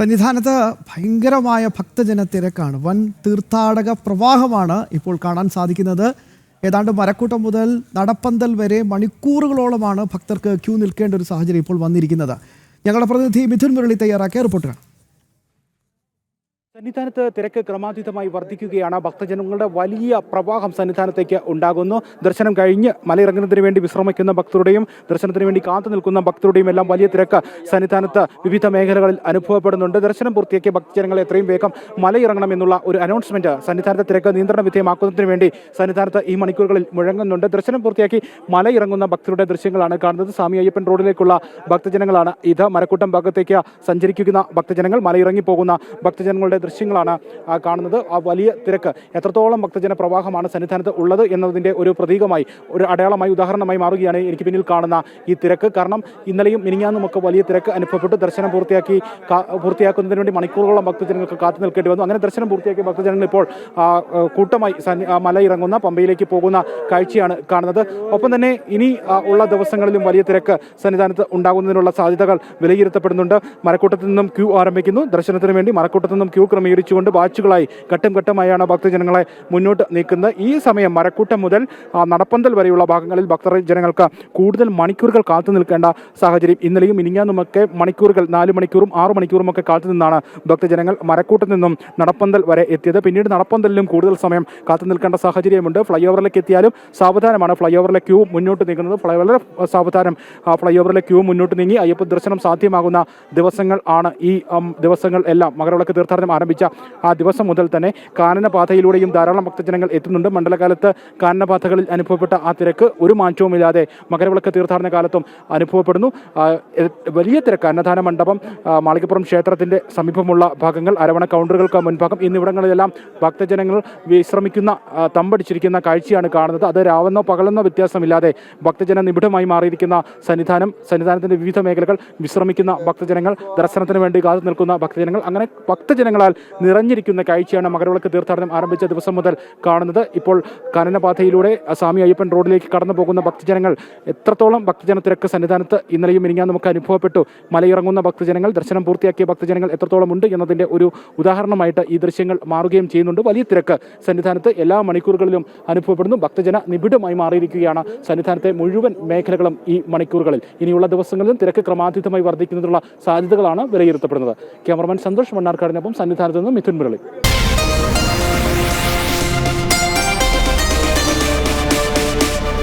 സന്നിധാനത്ത് ഭയങ്കരമായ ഭക്തജന തിരക്കാണ്. വൻ തീർത്ഥാടക പ്രവാഹമാണ് ഇപ്പോൾ കാണാൻ സാധിക്കുന്നത്. ഏതാണ്ട് മരക്കൂട്ടം മുതൽ നടപ്പന്തൽ വരെ മണിക്കൂറുകളോളമാണ് ഭക്തർക്ക് ക്യൂ നിൽക്കേണ്ട ഒരു സാഹചര്യം ഇപ്പോൾ വന്നിരിക്കുന്നത്. ഞങ്ങളുടെ പ്രതിനിധി മിഥുൻ മുരളി തയ്യാറാക്കിയ റിപ്പോർട്ടാണ്. സന്നിധാനത്ത് തിരക്ക് ക്രമാതീതമായി വർദ്ധിക്കുകയാണ്. ഭക്തജനങ്ങളുടെ വലിയ പ്രവാഹം സന്നിധാനത്തേക്ക് ഉണ്ടാകുന്നു. ദർശനം കഴിഞ്ഞ് മലയിറങ്ങുന്നതിന് വേണ്ടി വിശ്രമിക്കുന്ന ഭക്തരുടെയും ദർശനത്തിന് വേണ്ടി കാത്തു നിൽക്കുന്ന ഭക്തരുടെയും എല്ലാം വലിയ തിരക്ക് സന്നിധാനത്ത് വിവിധ മേഖലകളിൽ അനുഭവപ്പെടുന്നുണ്ട്. ദർശനം പൂർത്തിയാക്കിയ ഭക്തജനങ്ങൾ എത്രയും വേഗം മലയിറങ്ങണം എന്നുള്ള ഒരു അനൗൺസ്മെന്റ് സന്നിധാനത്തെ തിരക്ക് നിയന്ത്രണ വിധേയമാക്കുന്നതിന് വേണ്ടി സന്നിധാനത്ത് ഈ മണിക്കൂറുകളിൽ മുഴങ്ങുന്നുണ്ട്. ദർശനം പൂർത്തിയാക്കി മലയിറങ്ങുന്ന ഭക്തരുടെ ദൃശ്യങ്ങളാണ് കാണുന്നത്. സ്വാമി അയ്യപ്പൻ റോഡിലേക്കുള്ള ഭക്തജനങ്ങളാണ് ഇത്. മരക്കൂട്ടം ഭാഗത്തേക്ക് സഞ്ചരിക്കുന്ന ഭക്തജനങ്ങൾ, മലയിറങ്ങി പോകുന്ന ഭക്തജനങ്ങളുടെ ദൃശ്യങ്ങളാണ് കാണുന്നത്. ആ വലിയ തിരക്ക്, എത്രത്തോളം ഭക്തജന പ്രവാഹമാണ് സന്നിധാനത്ത് ഉള്ളത് എന്നതിൻ്റെ ഒരു പ്രതീകമായി, ഒരു അടയാളമായി, ഉദാഹരണമായി മാറുകയാണ് എനിക്ക് പിന്നിൽ കാണുന്ന ഈ തിരക്ക്. കാരണം ഇന്നലെയും മിനിഞ്ഞാന്നുമൊക്കെ വലിയ തിരക്ക് അനുഭവപ്പെട്ടു. ദർശനം പൂർത്തിയാക്കുന്നതിന് വേണ്ടി മണിക്കൂറുകളോളം ഭക്തജനങ്ങൾക്ക് കാത്തു നിൽക്കേണ്ടി വന്നു. അങ്ങനെ ദർശനം പൂർത്തിയാക്കിയ ഭക്തജനങ്ങൾ ഇപ്പോൾ കൂട്ടമായി മലയിറങ്ങുന്ന പമ്പയിലേക്ക് പോകുന്ന കാഴ്ചയാണ് കാണുന്നത്. ഒപ്പം തന്നെ ഇനി ഉള്ള ദിവസങ്ങളിലും വലിയ തിരക്ക് സന്നിധാനത്ത് ഉണ്ടാകുന്നതിനുള്ള സാധ്യതകൾ വിലയിരുത്തപ്പെടുന്നുണ്ട്. മരക്കൂട്ടത്തു നിന്നും ക്യൂ ആരംഭിക്കുന്നു. ദർശനത്തിന് വേണ്ടി മരക്കൂട്ടത്തു നിന്നും ക്യൂ ക്രമീകരിച്ചുകൊണ്ട് ബാച്ചുകളായി ഘട്ടം ഘട്ടമായാണ് ഭക്തജനങ്ങളെ മുന്നോട്ട് നീക്കുന്നത്. ഈ സമയം മരക്കൂട്ടം മുതൽ നടപ്പന്തൽ വരെയുള്ള ഭാഗങ്ങളിൽ ഭക്തജനങ്ങൾക്ക് കൂടുതൽ മണിക്കൂറുകൾ കാത്തു നിൽക്കേണ്ട സാഹചര്യം. ഇന്നലെയും മിനിഞ്ഞാന്നുമൊക്കെ മണിക്കൂറുകൾ 4 മണിക്കൂറും 6 മണിക്കൂറും ഒക്കെ കാത്തു നിന്നാണ് ഭക്തജനങ്ങൾ മരക്കൂട്ടത്തിൽ നിന്നും നടപ്പന്തൽ വരെ എത്തിയത്. പിന്നീട് നടപ്പന്തലിലും കൂടുതൽ സമയം കാത്തു നിൽക്കേണ്ട സാഹചര്യമുണ്ട്. ഫ്ലൈ ഓവറിലേക്ക് എത്തിയാലും സാവധാനമാണ് ഫ്ലൈ ഓവറിലെ ക്യൂ മുന്നോട്ട് നീങ്ങുന്നത്. വളരെ സാവധാനം ഫ്ലൈ ഓവറിലെ ക്യൂ മുന്നോട്ട് നീങ്ങി അയ്യപ്പ ദർശനം സാധ്യമാകുന്ന ദിവസങ്ങൾ ആണ് ഈ ദിവസങ്ങൾ എല്ലാം. മകരവിളക്ക് തീർത്ഥാടനം ആരംഭിച്ച ആ ദിവസം മുതൽ തന്നെ കാനനപാതയിലൂടെയും ധാരാളം ഭക്തജനങ്ങൾ എത്തുന്നുണ്ട്. മണ്ഡലകാലത്ത് കാനനപാതകളിൽ അനുഭവപ്പെട്ട ആ തിരക്ക് ഒരു മാറ്റവുമില്ലാതെ മകരവിളക്ക് തീർത്ഥാടന കാലത്തും അനുഭവപ്പെടുന്നു. വലിയ തിരക്ക് അന്നദാന മണ്ഡപം, മാളികപ്പുറം ക്ഷേത്രത്തിന്റെ സമീപമുള്ള ഭാഗങ്ങൾ, അരവണ കൗണ്ടറുകൾക്ക് മുൻഭാഗം എന്നിവിടങ്ങളിലെല്ലാം ഭക്തജനങ്ങൾ വിശ്രമിക്കുന്ന, തമ്പടിച്ചിരിക്കുന്ന കാഴ്ചയാണ് കാണുന്നത്. അത് രാവെന്നോ പകലെന്നോ വ്യത്യാസമില്ലാതെ ഭക്തജന നിബിഡമായി മാറിയിരിക്കുന്ന സന്നിധാനത്തിന്റെ വിവിധ മേഖലകൾ, വിശ്രമിക്കുന്ന ഭക്തജനങ്ങൾ, ദർശനത്തിന് വേണ്ടി കാത്തു നിൽക്കുന്ന ഭക്തജനങ്ങൾ, അങ്ങനെ ഭക്തജനങ്ങളാൽ നിറഞ്ഞിരിക്കുന്ന കാഴ്ചയാണ് മകരവിളക്ക് തീർത്ഥാടനം ആരംഭിച്ച ദിവസം മുതൽ കാണുന്നത്. ഇപ്പോൾ കാനനപാതയിലൂടെ സ്വാമി അയ്യപ്പൻ റോഡിലേക്ക് കടന്നു പോകുന്ന ഭക്തജനങ്ങൾ, എത്രത്തോളം ഭക്തജന തിരക്ക് സന്നിധാനത്ത് ഇന്നലെയും മിനിഞ്ഞാന്നും നമുക്ക് അനുഭവപ്പെട്ടു. മലയിറങ്ങുന്ന ഭക്തജനങ്ങൾ, ദർശനം പൂർത്തിയാക്കിയ ഭക്തജനങ്ങൾ എത്രത്തോളം ഉണ്ട് എന്നതിൻ്റെ ഒരു ഉദാഹരണമായിട്ട് ഈ ദൃശ്യങ്ങൾ മാറുകയും ചെയ്യുന്നുണ്ട്. വലിയ തിരക്ക് സന്നിധാനത്ത് എല്ലാ മണിക്കൂറുകളിലും അനുഭവപ്പെടുന്നു. ഭക്തജന നിബിഡമായി മാറിയിരിക്കുകയാണ് സന്നിധാനത്തെ മുഴുവൻ മേഖലകളും ഈ മണിക്കൂറുകളിൽ. ഇനിയുള്ള ദിവസങ്ങളിലും തിരക്ക് ക്രമാതീതമായി വർദ്ധിക്കുന്നതിനുള്ള സാധ്യതകളാണ് വിലയിരുത്തപ്പെടുന്നത്. ക്യാമറമാൻ സന്തോഷ് മണ്ണാർക്കാടിനൊപ്പം സന്നിധാനത്ത് നിന്ന് മിഥുൻ മുരളി.